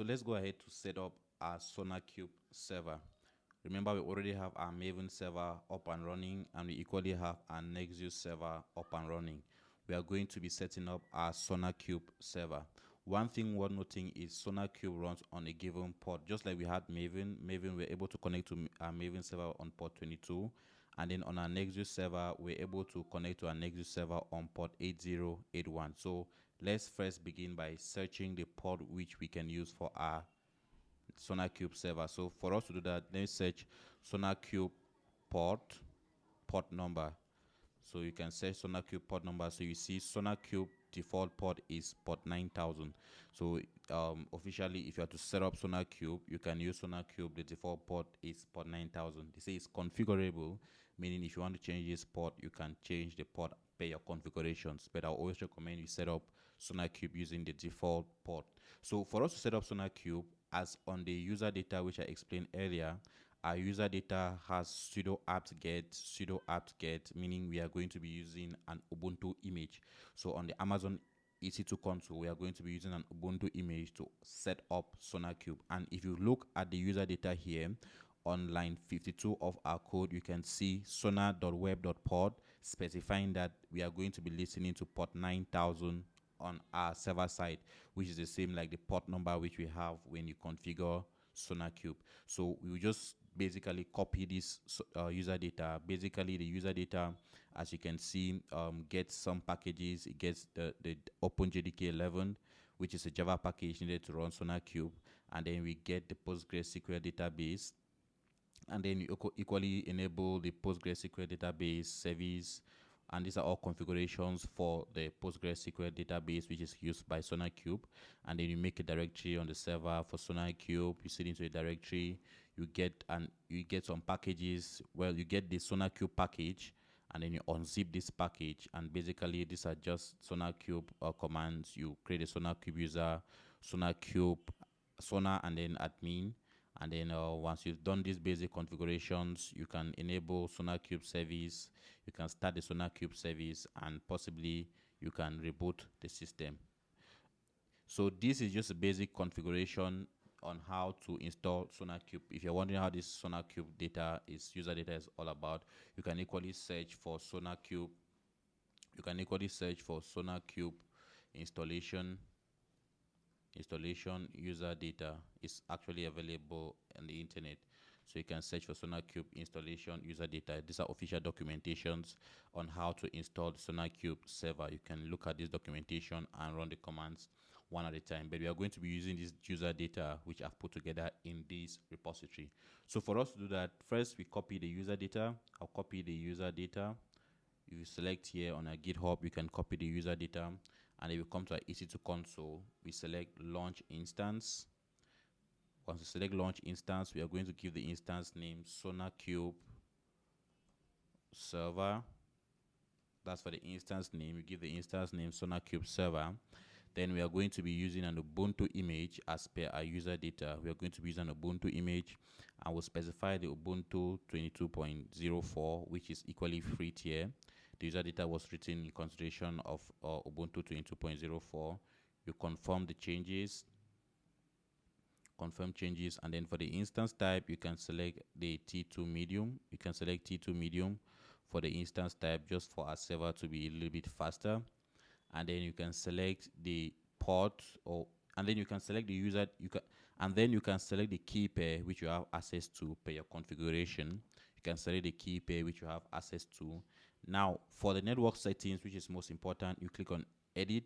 So let's go ahead to set up our Sonarqube server. Remember, we already have our Maven server up and running, and we equally have our Nexus server up and running. We are going to be setting up our Sonarqube server. One thing worth noting is Sonarqube runs on a given port. Just like we had Maven, we're able to connect to our Maven server on port 22. And then on our Nexus server, we're able to connect to our Nexus server on port 8081. So let's first begin by searching the port which we can use for our Sonarqube server. So for us to do that, let's search Sonarqube port number. So you can search Sonarqube port number. So you see Sonarqube default port is port 9000. So officially, if you are to set up Sonarqube, you can use Sonarqube. The default port is port 9000. They say it's configurable, meaning if you want to change this port, you can change the port per your configurations. But I always recommend you set up Sonarqube using the default port. So for us to set up Sonarqube, as on the user data which I explained earlier, our user data has sudo apt-get, meaning we are going to be using an Ubuntu image. So on the Amazon EC2 console, we are going to be using an Ubuntu image to set up Sonarqube. And if you look at the user data here, on line 52 of our code, you can see sonar.web.port specifying that we are going to be listening to port 9000 on our server side, which is the same like the port number which we have when you configure Sonarqube. So we will just basically copy this user data. Basically, the user data, as you can see, gets some packages. It gets the OpenJDK 11, which is a Java package needed to run Sonarqube, and then we get the PostgreSQL database, and then you equally enable the PostgreSQL database service. And these are all configurations for the PostgreSQL database, which is used by Sonarqube. And then you make a directory on the server for Sonarqube. You set into a directory. You get some packages. Well, you get the Sonarqube package, and then you unzip this package. And basically, these are just Sonarqube commands. You create a Sonarqube user, Sonarqube, Sonar, and then admin. And then once you've done these basic configurations, you can enable Sonarqube service, you can start the Sonarqube service, and possibly you can reboot the system. So this is just a basic configuration on how to install Sonarqube. If you're wondering how this Sonarqube user data is all about, you can equally search for Sonarqube. You can equally search for Sonarqube installation user data. Is actually available on the internet, so you can search for Sonarqube installation user data. These are official documentations on how to install the Sonarqube server. You can look at this documentation and run the commands one at a time, but we are going to be using this user data which I've put together in this repository. So for us to do that, first we copy the user data. I'll copy the user data. If you select here on our GitHub, you can copy the user data. And if we come to our EC2 console, we select launch instance. Once we select launch instance, we are going to give the instance name Sonarqube server. That's for the instance name. We give the instance name Sonarqube server. Then we are going to be using an Ubuntu image as per our user data. We are going to be using an Ubuntu image, and we'll specify the Ubuntu 22.04, which is equally free tier. The user data was written in consideration of Ubuntu 22.04. You confirm the changes, and then for the instance type, you can select the T2 medium. You can select T2 medium for the instance type, just for our server to be a little bit faster. And then you can select the port, and then you can select the user. And then you can select the key pair which you have access to per your configuration. You can select the key pair which you have access to. Now, for the network settings, which is most important, you click on edit.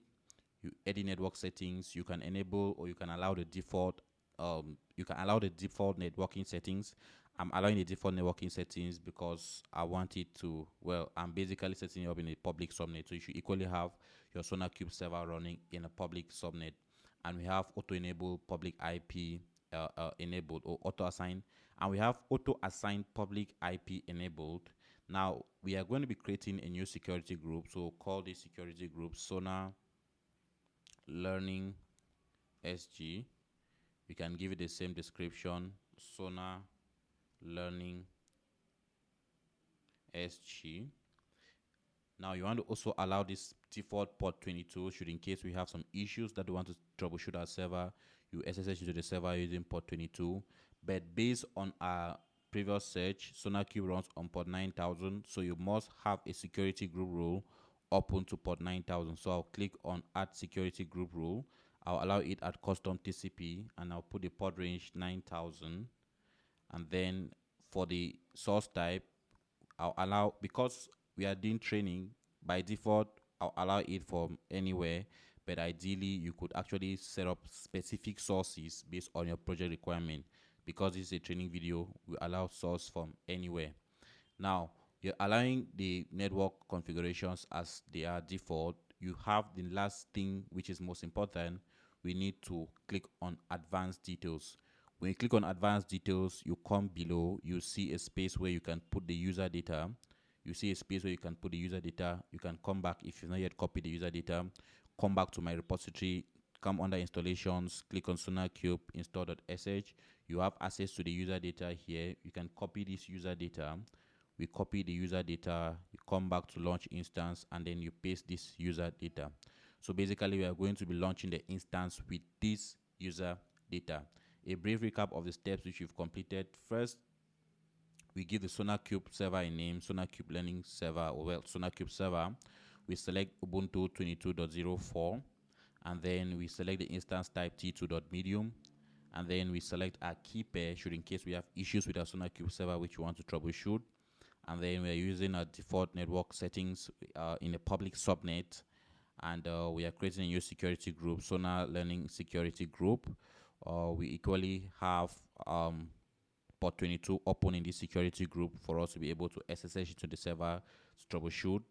You edit network settings. You can enable or you can allow the default. Networking settings. I'm allowing the default networking settings because I want it to, well, I'm basically setting it up in a public subnet. So you should equally have your Sonarqube server running in a public subnet. And we have auto-enable public IP enabled, or auto-assign. And we have auto-assign public IP enabled. Now, we are going to be creating a new security group. So call this security group Sonar Learning SG. We can give it the same description, Sonar Learning SG. Now you want to also allow this default port 22, should in case we have some issues that we want to troubleshoot our server, you SSH to the server using port 22. But based on our previous search, Sonarqube runs on port 9000, so you must have a security group rule open to port 9000. So I'll click on add security group rule. I'll allow it at custom TCP, and I'll put the port range 9000. And then for the source type, I'll allow, because we are doing training, by default I'll allow it from anywhere, but ideally you could actually set up specific sources based on your project requirement. Because this is a training video, we allow source from anywhere. Now you're allowing the network configurations as they are default. You have the last thing, which is most important. We need to click on advanced details. When you click on advanced details, you come below, you see a space where you can put the user data. You see a space where you can put the user data. You can come back if you've not yet copied the user data. Come back to my repository, come under installations, click on Sonarqube install.sh. You have access to the user data here. You can copy this user data. We copy the user data, you come back to launch instance, and then you paste this user data. So basically we are going to be launching the instance with this user data. A brief recap of the steps which you've completed. First, we give the Sonarqube server a name, Sonarqube Learning Server, or well, Sonarqube Server. We select Ubuntu 22.04, and then we select the instance type T2.medium, and then we select our key pair, should in case we have issues with our Sonarqube server which we want to troubleshoot. And then we're using our default network settings in a public subnet, and we are creating a new security group, Sonar Learning Security Group. We equally have port 22 open in this security group for us to be able to SSH to the server to troubleshoot,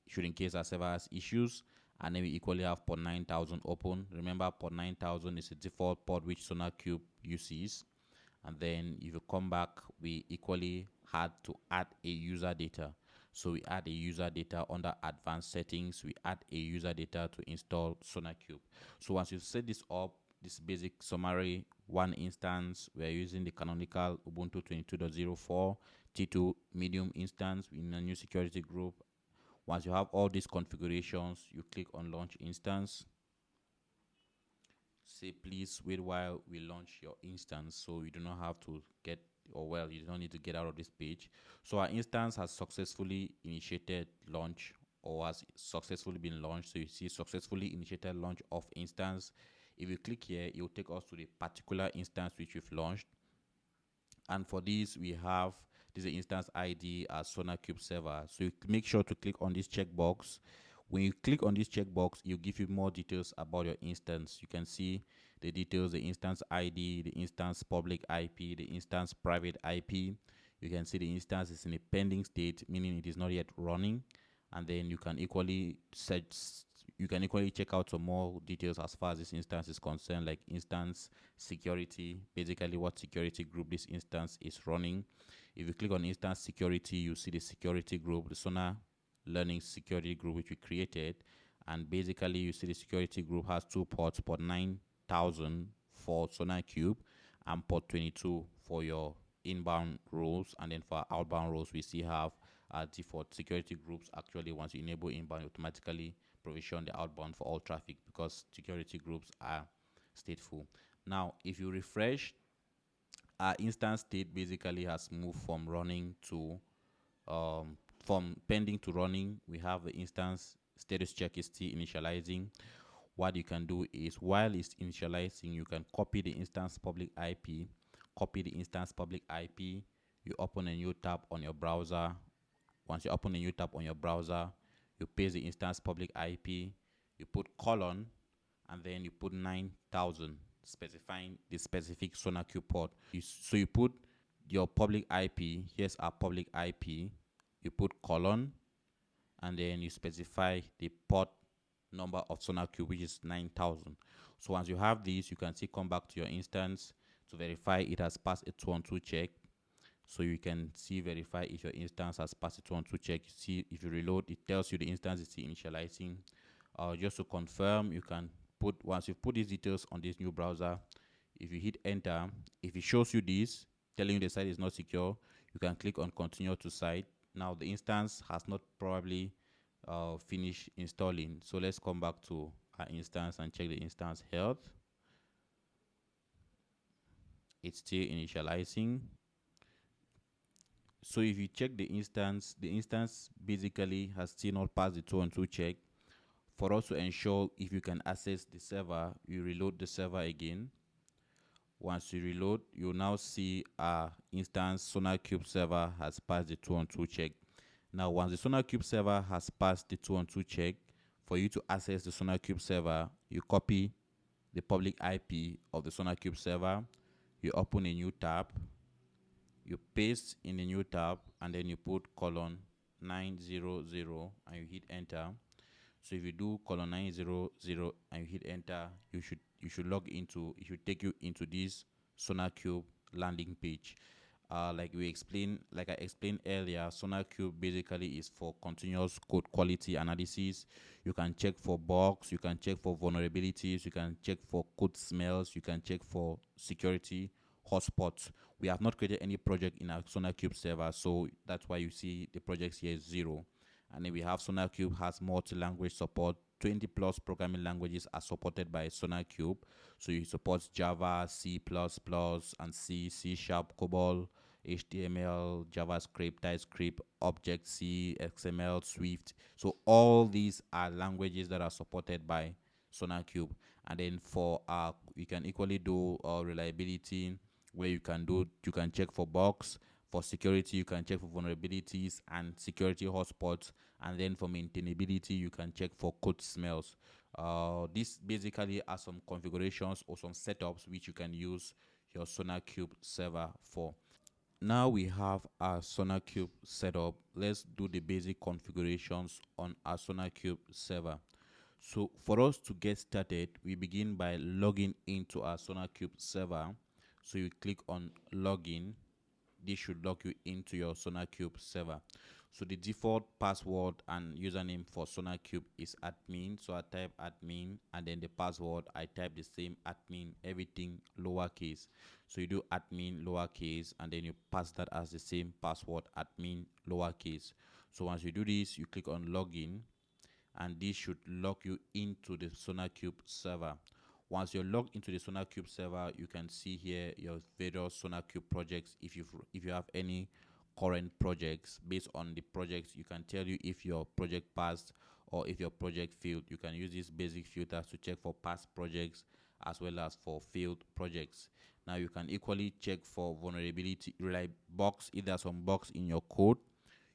should in case our server has issues. And then we equally have port 9000 open. Remember, port 9000 is a default port which Sonarqube uses. And then if you come back, we equally had to add a user data. So we add a user data under advanced settings. We add a user data to install Sonarqube. So once you set this up, this basic summary, one instance, we are using the canonical Ubuntu 22.04 T2 medium instance in a new security group. Once you have all these configurations, you click on launch instance. Say please wait while we launch your instance, so you do not have to get, or well, you don't need to get out of this page. So our instance has successfully initiated launch, or has successfully been launched. So you see successfully initiated launch of instance. If you click here, it will take us to the particular instance which we've launched. And for this, we have this instance ID as Sonarqube server. So you make sure to click on this checkbox. When you click on this checkbox, it will give you more details about your instance. You can see the details, the instance ID, the instance public IP, the instance private IP. You can see the instance is in a pending state, meaning it is not yet running. And then you can equally check out some more details as far as this instance is concerned, like instance security, basically what security group this instance is running. If you click on instance security, you see the security group, the Sonar Learning Security Group which we created. And basically you see the security group has two ports, port 9000 for Sonarqube and port 22 for your inbound roles. And then for our outbound roles, we still have default security groups. Actually, once you enable inbound, you automatically provision the outbound for all traffic, because security groups are stateful. Now if you refresh, our instance state basically has moved from running to from pending to running. We have the instance status check is still initializing. What you can do is, while it's initializing, you can copy the instance public IP. Copy the instance public IP. You open a new tab on your browser. Once you open a new tab on your browser, you paste the instance public IP, you put colon, and then you put 9000, specifying the specific Sonarqube port. So you put your public IP. Here's our public IP. You put colon, and then you specify the port number of Sonarqube, which is 9000. So once you have this, you can see come back to your instance to verify it has passed a 212 check. So you can see verify if your instance has passed a 212 check. You see if you reload, it tells you the instance is still initializing. Just to confirm, you can put, once you put these details on this new browser, if you hit enter, if it shows you this telling you the site is not secure, you can click on continue to site. Now the instance has not probably finished installing. So let's come back to our instance and check the instance health. It's still initializing. So if you check the instance basically has still not passed the 2-on-2 check. For us to ensure if you can access the server, you reload the server again. Once you reload, you'll now see our instance Sonarqube server has passed the 2-on-2 check. Now, once the Sonarqube server has passed the 2-on-2 check, for you to access the Sonarqube server, you copy the public IP of the Sonarqube server, you open a new tab, you paste in the new tab, and then you put :900 and you hit enter. So if you do :900 and you hit enter, you should log into, it should take you into this Sonarqube landing page. Like I explained earlier, Sonarqube basically is for continuous code quality analysis. You can check for bugs, you can check for vulnerabilities, you can check for code smells, you can check for security hotspots. We have not created any project in our Sonarqube server, so that's why you see the projects here is 0. And then we have Sonarqube has multi-language support. 20 plus programming languages are supported by Sonarqube. So it supports Java, C++, and C, C#, COBOL, HTML, JavaScript, TypeScript, Object-C, XML, Swift. So all these are languages that are supported by Sonarqube. And then for you can equally do reliability, where you can check for bugs. For security, you can check for vulnerabilities and security hotspots. And then for maintainability, you can check for code smells. This basically are some configurations or some setups which you can use your Sonarqube server for. Now we have our Sonarqube setup. Let's do the basic configurations on our Sonarqube server. So for us to get started, we begin by logging into our Sonarqube server. So you click on login. This should log you into your Sonarqube server. So the default password and username for Sonarqube is admin. So I type admin, and then the password, I type the same admin, everything lowercase. So you do admin lowercase, and then you pass that as the same password, admin lowercase. So once you do this, you click on login, and this should log you into the Sonarqube server. Once you're logged into the Sonarqube server, you can see here your various Sonarqube projects. If you have any current projects, based on the projects, you can tell you if your project passed or if your project failed. You can use these basic filters to check for past projects as well as for failed projects. Now you can equally check for vulnerability, like bugs, if there are some bugs in your code.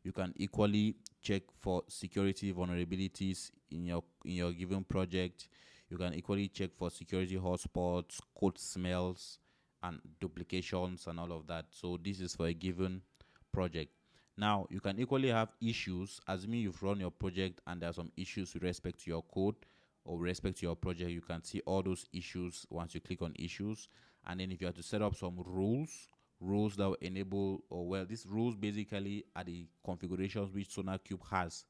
You can equally check for security vulnerabilities in your given project. You can equally check for security hotspots, code smells, and duplications and all of that. So this is for a given project. Now you can equally have issues, assuming you've run your project and there are some issues with respect to your code or with respect to your project. You can see all those issues once you click on issues. And then if you have to set up some rules that will enable, or well, these rules basically are the configurations which Sonarqube has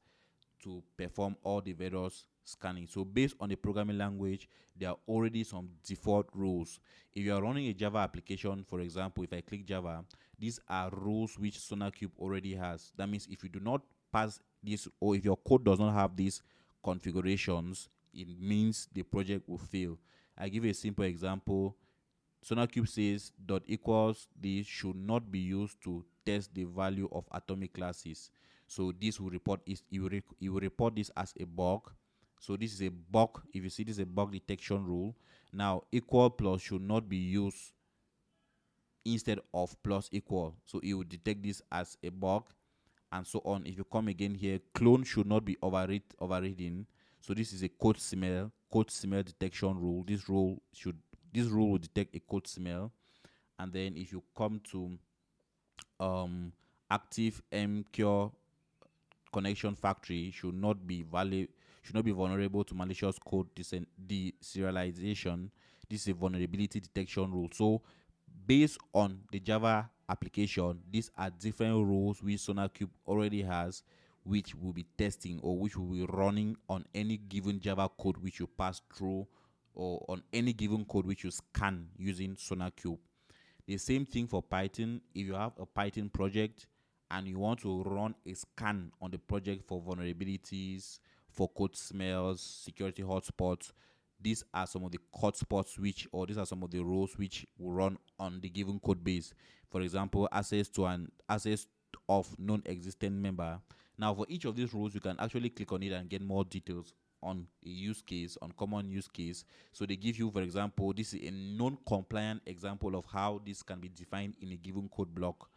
to perform all the various scanning. So based on the programming language, there are already some default rules. If you are running a Java application, for example, if I click Java, these are rules which Sonarqube already has. That means if you do not pass this, or if your code does not have these configurations, it means the project will fail. I give you a simple example. Sonarqube says dot equals this should not be used to test the value of atomic classes. So this will report is you will report this as a bug. So this is a bug. If you see, this is a bug detection rule. Now equal plus should not be used instead of plus equal. So it will detect this as a bug, and so on. If you come again here, clone should not be overridden. So this is a code smell detection rule. This rule will detect a code smell. And then if you come to active mcure connection factory should not be vulnerable to malicious code deserialization. This is a vulnerability detection rule. So based on the Java application, these are different rules which Sonarqube already has, which will be testing or which will be running on any given Java code which you pass through, or on any given code which you scan using Sonarqube. The same thing for Python. If you have a Python project and you want to run a scan on the project for vulnerabilities, for code smells, security hotspots, these are some of the hotspots which, or these are some of the roles which will run on the given code base. For example, access of non-existent member. Now, for each of these roles, you can actually click on it and get more details on a use case, on common use case. So they give you, for example, this is a non-compliant example of how this can be defined in a given code block.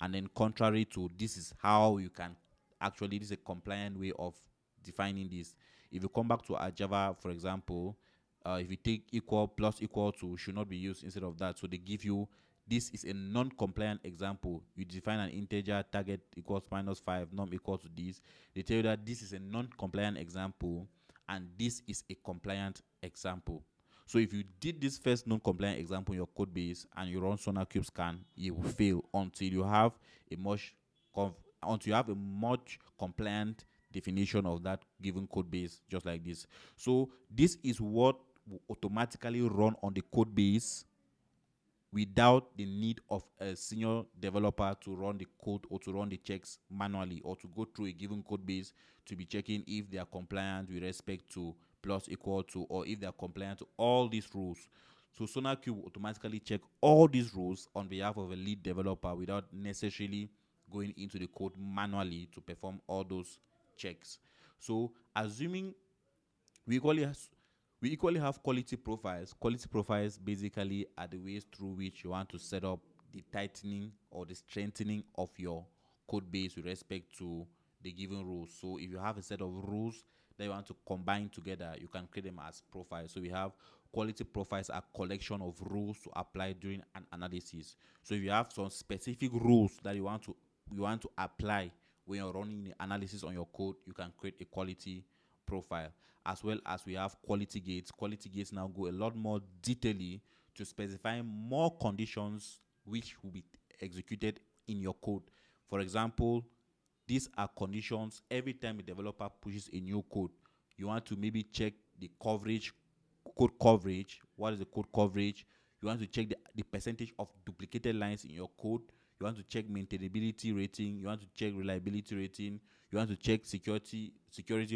And then contrary to this is how you can actually, this is a compliant way of defining this. If you come back to our Java, for example, if you take equal plus equal to should not be used instead of that. So they give you, this is a non-compliant example. You define an integer target equals -5, num equal to this. They tell you that this is a non-compliant example and this is a compliant example. So if you did this first non-compliant example in your code base and you run Sonarqube scan, you will fail until you have a much compliant definition of that given code base, just like this. So this is what will automatically run on the code base without the need of a senior developer to run the code or to run the checks manually, or to go through a given code base to be checking if they are compliant with respect to plus equal to, or if they are compliant to all these rules. So Sonarqube will automatically check all these rules on behalf of a lead developer without necessarily going into the code manually to perform all those checks. So assuming we equally have quality profiles. Quality profiles basically are the ways through which you want to set up the tightening or the strengthening of your code base with respect to the given rules. So if you have a set of rules that you want to combine together, you can create them as profiles. So we have quality profiles, a collection of rules to apply during an analysis. So if you have some specific rules that you want to apply when you're running the analysis on your code, you can create a quality profile. As well as we have quality gates. Quality gates now go a lot more detailedly to specify more conditions which will be executed in your code. For example, these are conditions every time a developer pushes a new code. You want to maybe check the coverage, code coverage. What is the code coverage? You want to check the percentage of duplicated lines in your code. You want to check maintainability rating. You want to check reliability rating. You want to check security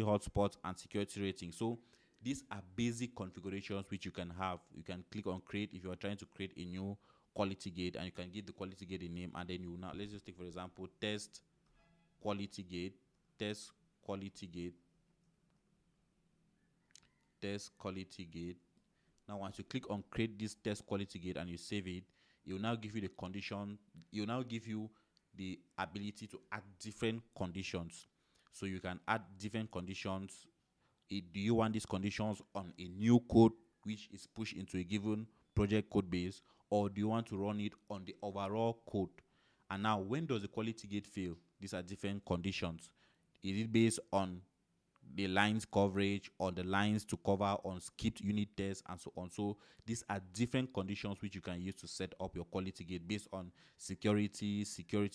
hotspots and security rating. So these are basic configurations which you can have. You can click on create if you are trying to create a new quality gate, and you can give the quality gate a name, and then you now, let's just take for example test quality gate, test quality gate, test quality gate. Now once you click on create this test quality gate and you save it, it will now give you the condition, it will now give you the ability to add different conditions. So you can add different conditions. Do you want these conditions on a new code which is pushed into a given project code base, or do you want to run it on the overall code? And now when does the quality gate fail? These are different conditions. Is it based on the lines coverage, or the lines to cover on skipped unit tests, and so on? So these are different conditions which you can use to set up your quality gate based on security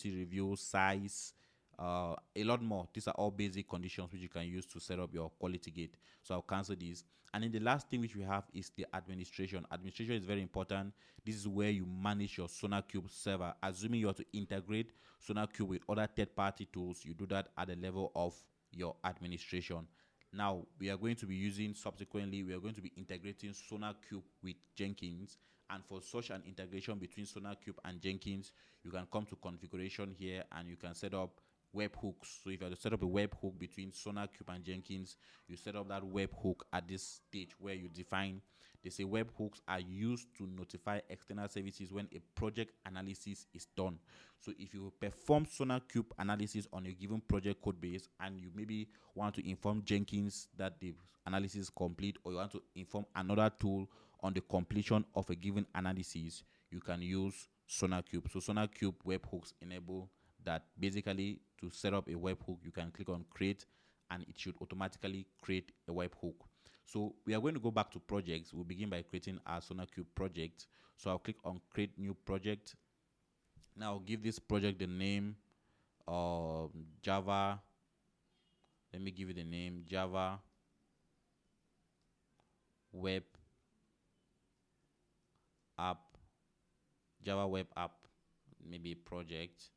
review, size, a lot more. These are all basic conditions which you can use to set up your quality gate. So I'll cancel this. And then the last thing which we have is the administration. Administration is very important. This is where you manage your Sonarqube server. Assuming you want to integrate Sonarqube with other third-party tools, you do that at the level of your administration. Now we are going to be using, subsequently we are going to be integrating Sonarqube with Jenkins, and for such an integration between Sonarqube and Jenkins, you can come to configuration here and you can set up webhooks. So if you have to set up a webhook between Sonarqube and Jenkins, you set up that webhook at this stage where you define, they say webhooks are used to notify external services when a project analysis is done. So if you perform Sonarqube analysis on a given project code base and you maybe want to inform Jenkins that the analysis is complete, or you want to inform another tool on the completion of a given analysis, you can use Sonarqube. So Sonarqube webhooks enable that. Basically, to set up a webhook, you can click on create and it should automatically create a webhook. So we are going to go back to projects. We'll begin by creating our Sonarqube project. So I'll click on create new project. Now I'll give this project the name Java. Let me give it the name Java Web App. Java Web App, maybe project.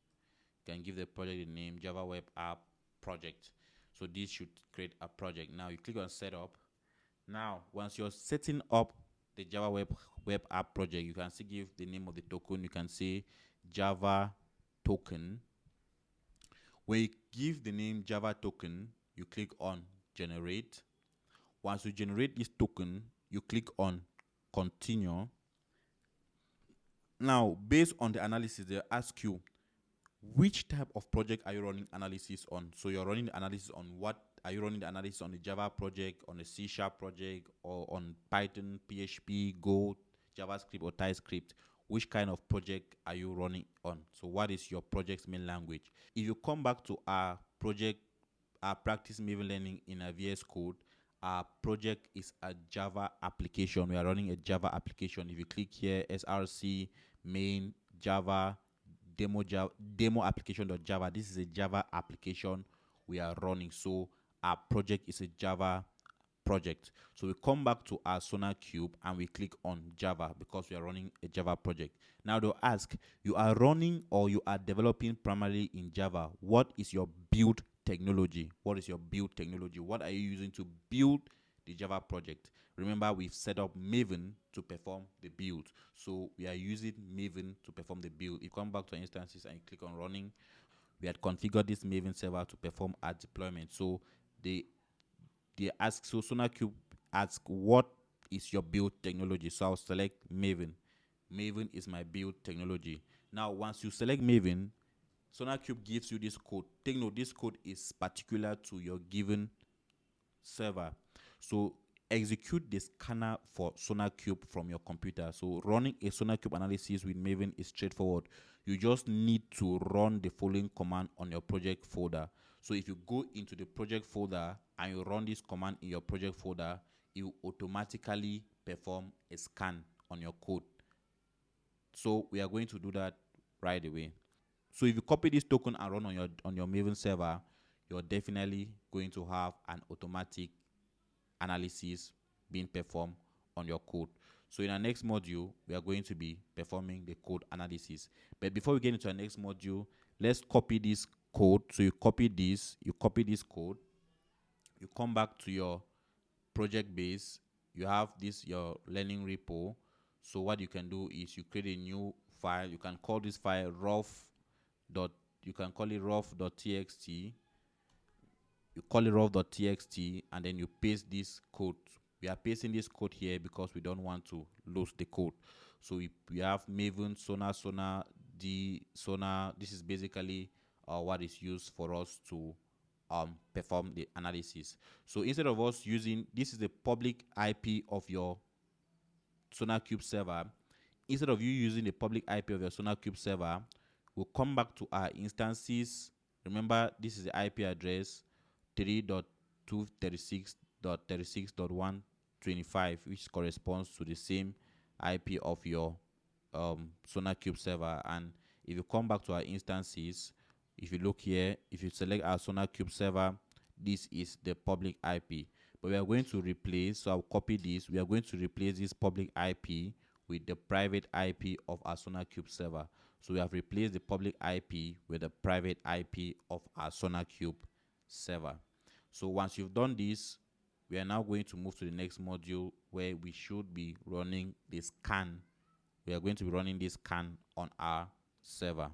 You can give the project the name Java Web App project. So this should create a project. Now you click on setup. Now, once you're setting up the Java web app project, you can still give the name of the token. You can say Java token. When you give the name Java token, you click on generate. Once you generate this token, you click on continue. Now, based on the analysis, they ask you which type of project are you running analysis on. So you're running the analysis on what? Are you running the analysis on the Java project, on the C# project, or on Python, PHP, Go, JavaScript, or TypeScript? Which kind of project are you running on? So what is your project's main language? If you come back to our project, our practice Maven learning in a VS Code, our project is a Java application. We are running a Java application. If you click here, src main Java demo application.java, this is a Java application we are running. So our project is a Java project. So we come back to our Sonarqube and we click on Java because we are running a Java project. Now they'll ask, you are running or you are developing primarily in Java. What is your build technology? What is your build technology? What are you using to build the Java project? Remember, we've set up Maven to perform the build. So we are using Maven to perform the build. If you come back to instances and you click on running, we had configured this Maven server to perform our deployment. So they ask, so Sonarqube asks, what is your build technology? So I'll select Maven. Maven is my build technology. Now, once you select Maven, Sonarqube gives you this code. Take note, this code is particular to your given server. So execute the scanner for Sonarqube from your computer. So running a Sonarqube analysis with Maven is straightforward. You just need to run the following command on your project folder. So if you go into the project folder and you run this command in your project folder, it will automatically perform a scan on your code. So we are going to do that right away. So if you copy this token and run on your Maven server, you're definitely going to have an automatic analysis being performed on your code. So in our next module, we are going to be performing the code analysis. But before we get into our next module, let's copy this code. So you copy this code, you come back to your project base, you have this, your learning repo. So what you can do is you create a new file. You can call this file you can call it rough.txt. You call it rough.txt and then you paste this code. We are pasting this code here because we don't want to lose the code. So we have Maven, Sonar. This is basically what is used for us to perform the analysis. So instead of us using, this is the public IP of your Sonarqube server. Instead of you using the public IP of your Sonarqube server, we'll come back to our instances. Remember, this is the IP address 3.236.36.125, which corresponds to the same IP of your Sonarqube server. And if you come back to our instances, if you look here, if you select our Sonarqube server, this is the public IP. But we are going to replace, so I'll copy this. We are going to replace this public IP with the private IP of our Sonarqube server. So we have replaced the public IP with the private IP of our Sonarqube server. So once you've done this, we are now going to move to the next module where we should be running the scan. We are going to be running this scan on our server.